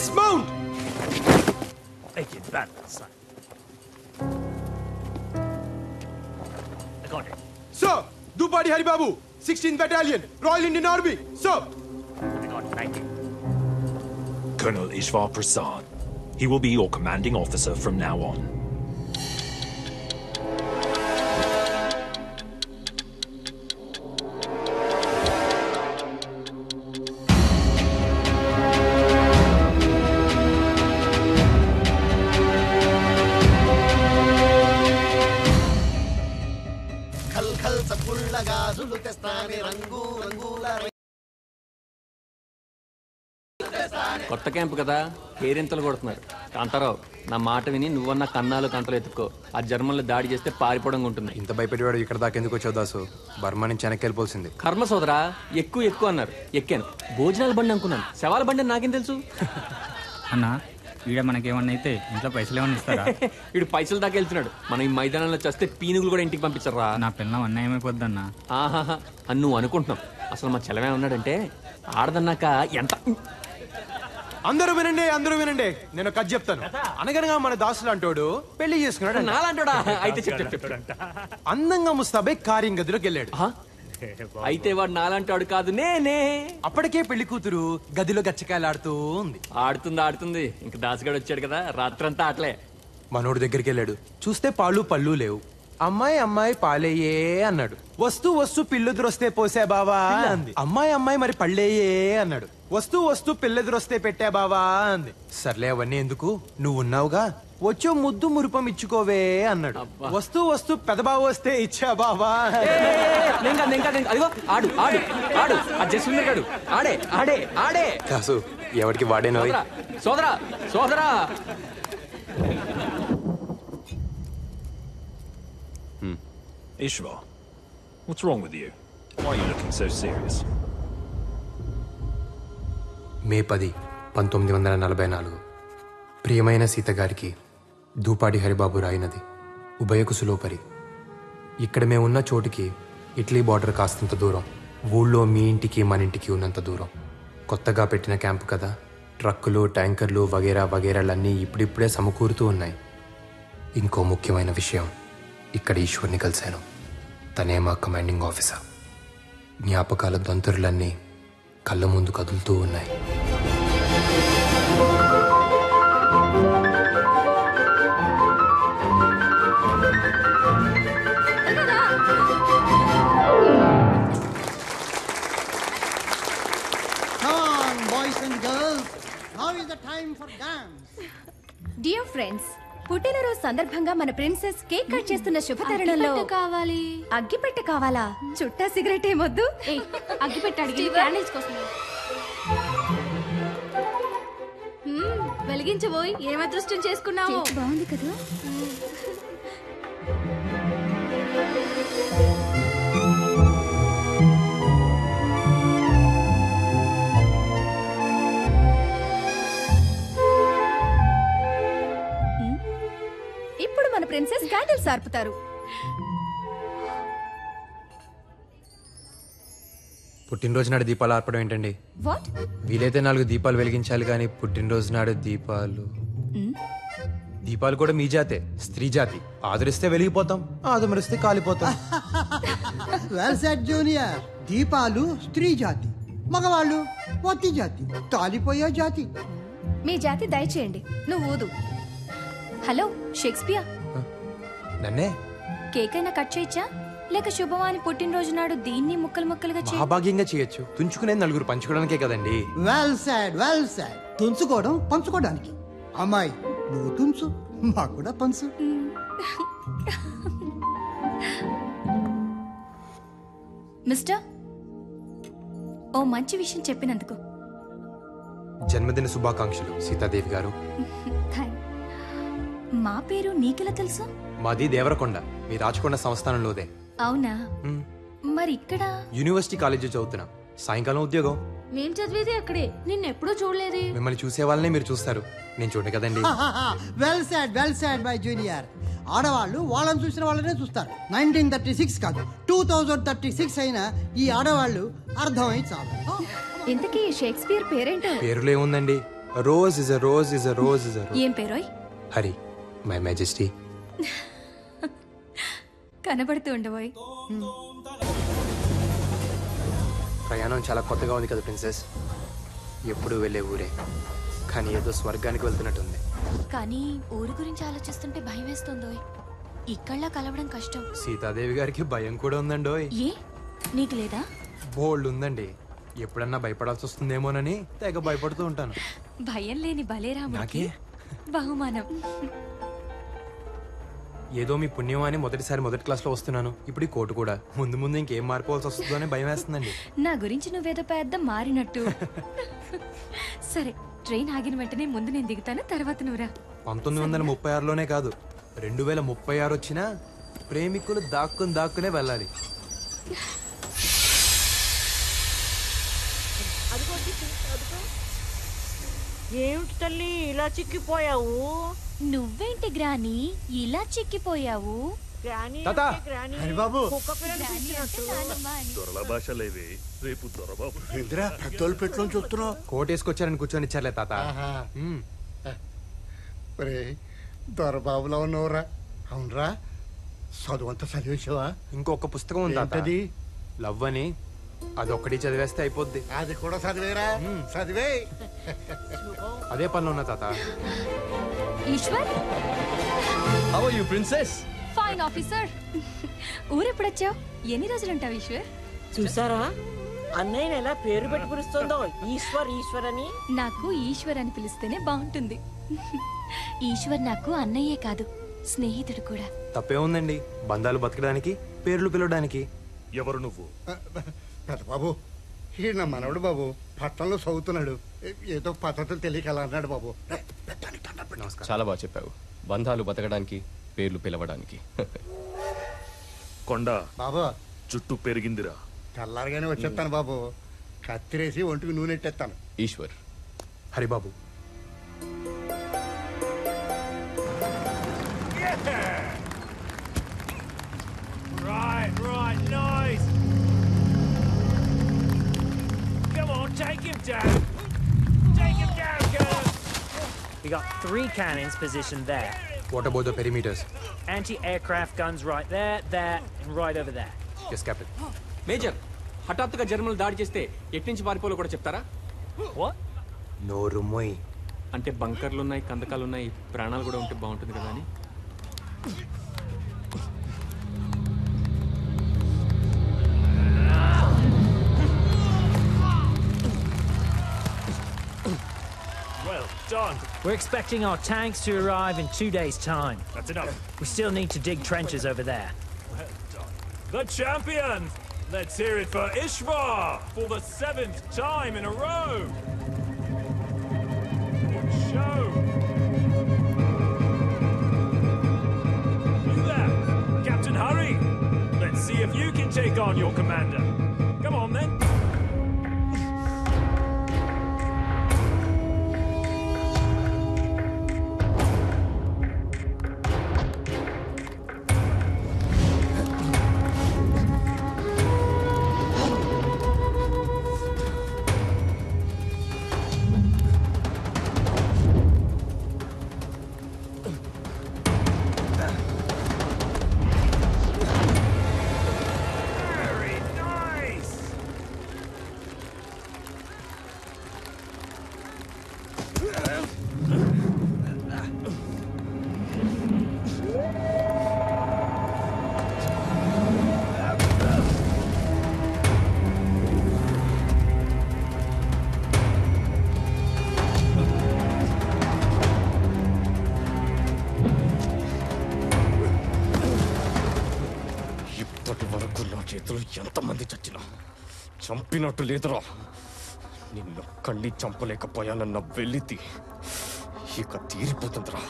Dismount! Make it balance, son. I got it. Sir, Dupadi Haribabu, 16th Battalion, Royal Indian Army. Sir. I got it. Thank you. Colonel Ishvar Prasad. He will be your commanding officer from now on. కొత్త camp కదా కేరింతలు కొడుతున్నారు. కాంతారావు, నా మాట విని నువ్వన్న కన్నాలు కంటలు ఎత్తుకో. ఆ జర్మన్లు దాడి చేస్తే పారిపోవడం ఉంటుంది. ఇంత భయపెట్టేవాడు ఇక్కడ దాకా ఎందుకు వచ్చావు దాసు? బర్మా నుంచి వెనక్కి వెళ్ళిపోతుంది. కర్మ సోదరా, ఎక్కువ అన్నారు. ఎక్కాను. భోజనాల బండి అనుకున్నాను. శవాల బండి నాకేం తెలుసు? అన్నా, ఈడ మనకేమన్నా అయితే ఇంట్లో పైసలు ఏమన్నా ఇస్తారా? వీడు పైసలు దాకా వెళ్తున్నాడు. మనం ఈ మైదానంలో చేస్తే పీనుగులు కూడా ఇంటికి పంపించరా? నా పిల్లం అన్యాయమైపోద్దన్నా. ఆహాహా అని నువ్వు అనుకుంటున్నావు. అసలు మా చెలమే ఉన్నాడంటే ఆడదన్నాక ఎంత. అందరూ వినండి. నేను కథ చెప్తాను. అనగనగా మన దాసులు అంటోడు పెళ్లి చేసుకున్నాడు. నాలంటాడా? అయితే చెప్పు. అందంగా ముస్తాబై కార్యం గదిలోకి వెళ్ళాడు. అయితే వాడు నాలంటాడు కాదు, నేనే. అప్పటికే పెళ్లి కూతురు గదిలో గచ్చకాయలు ఆడుతూ ఉంది. ఆడుతుంది. ఇంక దాసుగాడు వచ్చాడు కదా, రాత్రంతా ఆటలే. మనోడి దగ్గరికి వెళ్ళాడు. చూస్తే పాలు పళ్ళు లేవు. అమ్మాయి పాలేయే అన్నాడు. వస్తూ పిల్లెదురొస్తే పోసా బావా అంది. అమ్మాయి మరి పళ్ళేయే అన్నాడు. వస్తూ పిల్లెదురొస్తే పెట్టా బావా అంది. సర్లే అవన్నీ ఎందుకు, నువ్వు ఉన్నావుగా, వచ్చో ముద్దు మురుపం ఇచ్చుకోవే అన్నాడు. వస్తూ పెదబావ వస్తే ఇచ్చా బావా. అదిగో ఆడు జస్విందర్ ఆడే. దాసు, ఎవరికి వాడేనో. సోదరా Ishvar, what's wrong with you? Why are you looking so serious? మే 10, 1944. ప్రియమైన సీత గారికి దూపాడి హరిబాబు రాయినది ఉభయకుసులోపరి. ఇక్కడ మేమున్న చోటికి ఇటలీ బార్డర్ కాస్తంత దూరం. ఊళ్ళో మీ ఇంటికి మన ఇంటికి ఉన్నంత దూరం. కొత్తగా పెట్టిన క్యాంపు కదా, ట్రక్కులు ట్యాంకర్లు వగేరాలన్నీ ఇప్పుడిప్పుడే సమకూరుతూ ఉన్నాయి. ఇంకో ముఖ్యమైన విషయం, ఇక్కడ ఈశ్వర్ని కలిశాను. తనే మా కమాండింగ్ ఆఫీసర్. జ్ఞాపకాల దంతురులన్నీ కళ్ళ ముందు కదులుతూ ఉన్నాయి. డియర్ ఫ్రెండ్స్, పుట్టినరోజు సందర్భంగా మన ప్రిన్సెస్ కేక్ కట్ చేస్తున్న శుభతరుణంలో కావాలి. అగ్గిపెట్టె కావాలా? చుట్టా సిగరెట్ ఏమొద్దు. అగ్గిపెట్టె అడిగి క్యాండిల్స్ కోసం వెలిగించబోయి ఏం అదృష్టం చేసుకున్నావు. బాగుంది కదా. ఇప్పుడు మన ప్రిన్సెస్ క్యాండిల్స్ ఆర్పుతారు. పుట్టినరోజు నాడు దీపాలు ఆర్పడం ఏంటండి? వాట్? వీలైతే 4 దీపాలు వెలిగించాలి కానీ పుట్టినరోజు నాడు దీపాలు కూడా మీ జాతే, స్త్రీ జాతి. ఆదరిస్తే వెలిగిపోతాం, ఆదమరిస్తే కాలిపోతాం. Well said junior. దీపాలు స్త్రీ జాతి, మగవాళ్ళు వత్తి జాతి, కాలిపోయే జాతి. మీ జాతి దయచేయండి. నువ్వు ఊదు. హలో షేక్స్పియర్, నన్నే కేక్ అయినా కట్ చేయొచ్చా? లేక శుభవాని పుట్టినరోజు నాడు దీన్ని ముక్కలుగా మహాభాగ్యంగా చేయొచ్చు. తుంచుకునే 4 పంచుకోవడానికే కదండి. Well said. తుంచుకోవడం పంచుకోవడానికి. అమ్మాయి నువ్వు తుంచు, మాకు కూడా పంచు. మిస్టర్, ఓ మంచి విషయం చెప్పినందుకు. జన్మదిన శుభాకాంక్షలు సీతాదేవి గారు. మా పేరు నీకెలా తెలుసు? మాది దేవరకొండ, మీ రాచకొండ సంస్థానంలోదే. అవునా? మరి ఇక్కడ యూనివర్సిటీ కాలేజీ చదువుతున్నా. సాయంకాలం ఉద్యోగం. మేం చదివేది అక్కడే, నిన్నెప్పుడూ చూడలేదే. మిమ్మల్ని చూసే వాళ్ళనే మీరు చూస్తారు, నేను చూడ కదండి. Well said my junior. ఆడవాళ్ళు వాళ్ళని చూసిన వాళ్ళనే చూస్తారు. 1936 కాదు 2036 అయినా ఈ ఆడవాళ్ళు అర్థమై చాలు. ఇంతకీ షేక్స్పియర్ పేరేంటో? పేరులో ఏముందండి, rose is a rose is a rose is a rose. ఏం పేరోయ్? Hari, my majesty. కనబడుతూ ఉండబోయ్. ప్రయాణం చాలా కొత్తగా ఉంది కదా ప్రిన్సెస్. ఎప్పుడు వెళ్ళే ఊరే, కానీ ఏదో స్వర్గానికి వెళ్తున్నట్టుంది. కానీ ఊరు గురించి ఆలోచిస్తుంటే భయం వేస్తుందోయ్. ఇక్కడ్లా కలవడం కష్టం. సీతాదేవి గారికి భయం కూడా ఉందండోయ్. ఏ నీకు లేదా? బోల్డ్ ఉందండి. ఎప్పుడన్నా భయపడాల్సి వస్తుందేమోనని తెగ భయపడుతూ ఉంటాను. భయం లేని బలేరాముడికి నాకే? బహుమానం. ఏదో మీ పుణ్యం అని మొదటిసారి మొదటి క్లాస్ లో వస్తున్నాను. ఇప్పుడు ఈ కోటు కూడా. ముందు ముందు ఇంకేం మారిపోవాల్సి వస్తుందో అని భయం వేస్తుందండి. నా గురించి నువ్వేదో పెద్ద మారినట్టు. సరే, ట్రైన్ ఆగిన వెంటనే ముందు నేను దిగుతాను, తర్వాత నువ్వురా. 1936లోనే కాదు, 2036 వచ్చినా ప్రేమికులు దాక్కునే వెళ్ళాలి. ఏమిటి తల్లి ఇలా చిక్కిపోయావు? నువ్వేంటి గ్రాని ఇలా చిక్కిపోయావు? తాతా! దొరల భాషలేవి రేపు దొరబాబు పెద్దోళ్ళు పెట్టుకొని చూస్తున్నావు. కోట్ వేసుకొచ్చారని కూర్చొని ఇచ్చారులే తాత. దొరబాబులో ఉన్నవరా? అవునరా, చదువు అంతా చదివేసావా? ఇంకొక పుస్తకం ఉంది తాత, లవ్ అని. అదొక్కటి చదివేస్తే అయిపోద్ది. అది కూడా చదివేరా? చదివే. అదే పనిలో ఉన్నా తాత. Eshwar, how are you princess? Fine officer. ఊరెప్పుడొచ్చావు? ఎన్ని రోజులు ఉంటావు ఈశ్వర్? చూసారా అన్నయ్య ఎలా పేరు పెట్టి పిలుస్తుందో, ఈశ్వర్ ఈశ్వర్ అని. నాకు ఈశ్వర్ అని పిలిస్తేనే బాగుంటుంది. ఈశ్వర్ నాకు అన్నయ్యే కాదు, స్నేహితుడు కూడా. తప్పే ఉందండి, బంధాలు బతకడానికి, పేర్లు పిలవడానికి. ఎవరు నువ్వు? పెద్ద బాబు, ఈ నా మనవడు బాబు పట్టణంలో చదువుతున్నాడు. ఏదో పద్ధతులు తెలియక అలా అన్నాడు బాబు. చాలా బాగా చెప్పావు. బంధాలు బతకడానికి, పేర్లు పిలవడానికి. కొండ బాబు, చుట్టూ పెరిగిందిరా. తెల్లారుగానే వచ్చేస్తాను బాబు. కత్తిరేసి ఒంటికి నూనె ఎట్టేస్తాను. Eshwar. Haribabu. Right, nice. Come on, take him down. Take him down, girl. We got 3 cannons positioned there. What about the perimeters? Anti-aircraft guns right there, and right over there. Yes, Captain. Major, హఠాత్తుగా జర్మన్లు దాడి చేస్తే ఎట్నుంచి పారిపోలో కూడా చెప్తారా? What? నోరు మొయ్. అంటే బంకర్లు ఉన్నాయి, కందకాలు ఉన్నాయి, ప్రాణాలు కూడా ఉంటే బాగుంటుంది కదా అని. Well done. We're expecting our tanks to arrive in 2 days' time. That's enough. We still need to dig trenches over there. Well done. The champions! Let's hear it for Ishvar for the 7th time in a row. Good show. You there, Captain Hurry. Let's see if you can take on your commander. Come on then. చేతులు ఎంతమంది చచ్చినా చంపినట్టు లేదురా. నిన్నొక్కడిని చంపలేకపోయానన్న వెలితి ఇక తీరిపోతుందిరా.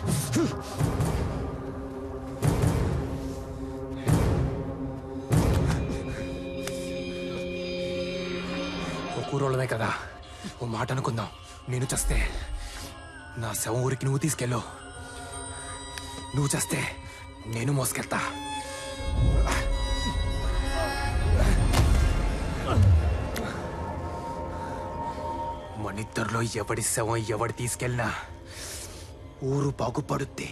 ఓ కూరోళ్ళమే కదా, ఓ మాట అనుకుందాం. నేను చస్తే నా శవం ఊరికి నువ్వు తీసుకెళ్ళు, నువ్వు చస్తే నేను మోసుకెళ్తా. మనిద్దరిలో ఎవడి శవం ఎవడు తీసుకెళ్ళినా ఊరు బాగుపడుద్ది.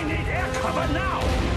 need air cover now!